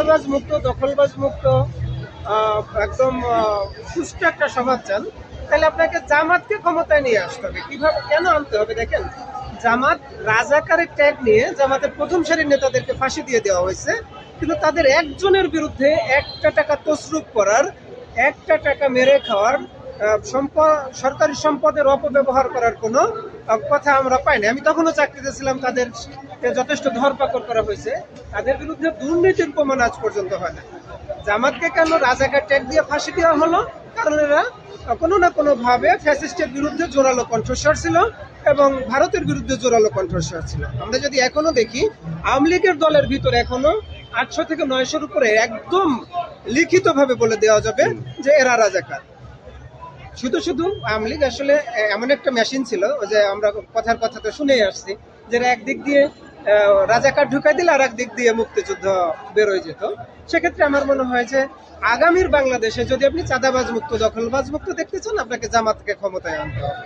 চাঁদাবাজ মুক্ত, দখলবাজ মুক্ত একদম সুষ্ঠু একটা সমাজ চান, তাহলে আপনাকে জামাতকে ক্ষমতায় নিয়ে আসতে হবে। কিভাবে, কেন আনতে হবে? দেখেন, জামাত রাজাকারের ট্যাগ নিয়ে জামাতের প্রথম সারির নেতাদেরকে ফাঁসি দিয়ে দেওয়া হয়েছে, কিন্তু তাদের একজনের বিরুদ্ধে একটা টাকা তসরুপ করার, একটা টাকা মেরে খাওয়ার, সরকারি সম্পদের অপব্যবহার করার কোনো কথা আমরা পাইনি। আমি তখনও চাকরিতে ছিলাম, তাদের যথেষ্ট ধরপাকড় করা হয়েছে, তাদের বিরুদ্ধে দুর্নীতির প্রমাণ আজ পর্যন্ত হয় না। জামাতকে কেন রাজাকার ট্যাগ দিয়ে ফাঁসি দেওয়া হলো? কারণ এরা কোনো না কোনো ভাবে ফ্যাসিস্টের বিরুদ্ধে জোরালো কণ্ঠস্বর ছিল এবং ভারতের বিরুদ্ধে জোরালো কণ্ঠস্বর ছিল। আমরা যদি এখনো দেখি, আওয়ামী লীগের দলের ভিতরে এখনো 800 থেকে 900-র উপরে একদম লিখিতভাবে বলে দেওয়া যাবে যে এরা রাজাকার। শুধু শুধু আওয়ামী লীগ আসলে এমন একটা মেশিন ছিল, যে আমরা কথার কথা তো শুনেই আসছি, যেটা একদিক দিয়ে রাজাকার ঢুকাই দিলে আর একদিক দিয়ে মুক্তিযুদ্ধ বেরোয় যেত। সেক্ষেত্রে আমার মনে হয় যে আগামীর বাংলাদেশে যদি আপনি চাঁদাবাজ মুক্ত, দখলবাজ মুক্ত দেখতে চান, আপনাকে জামাতকে ক্ষমতায় আনতে হবে।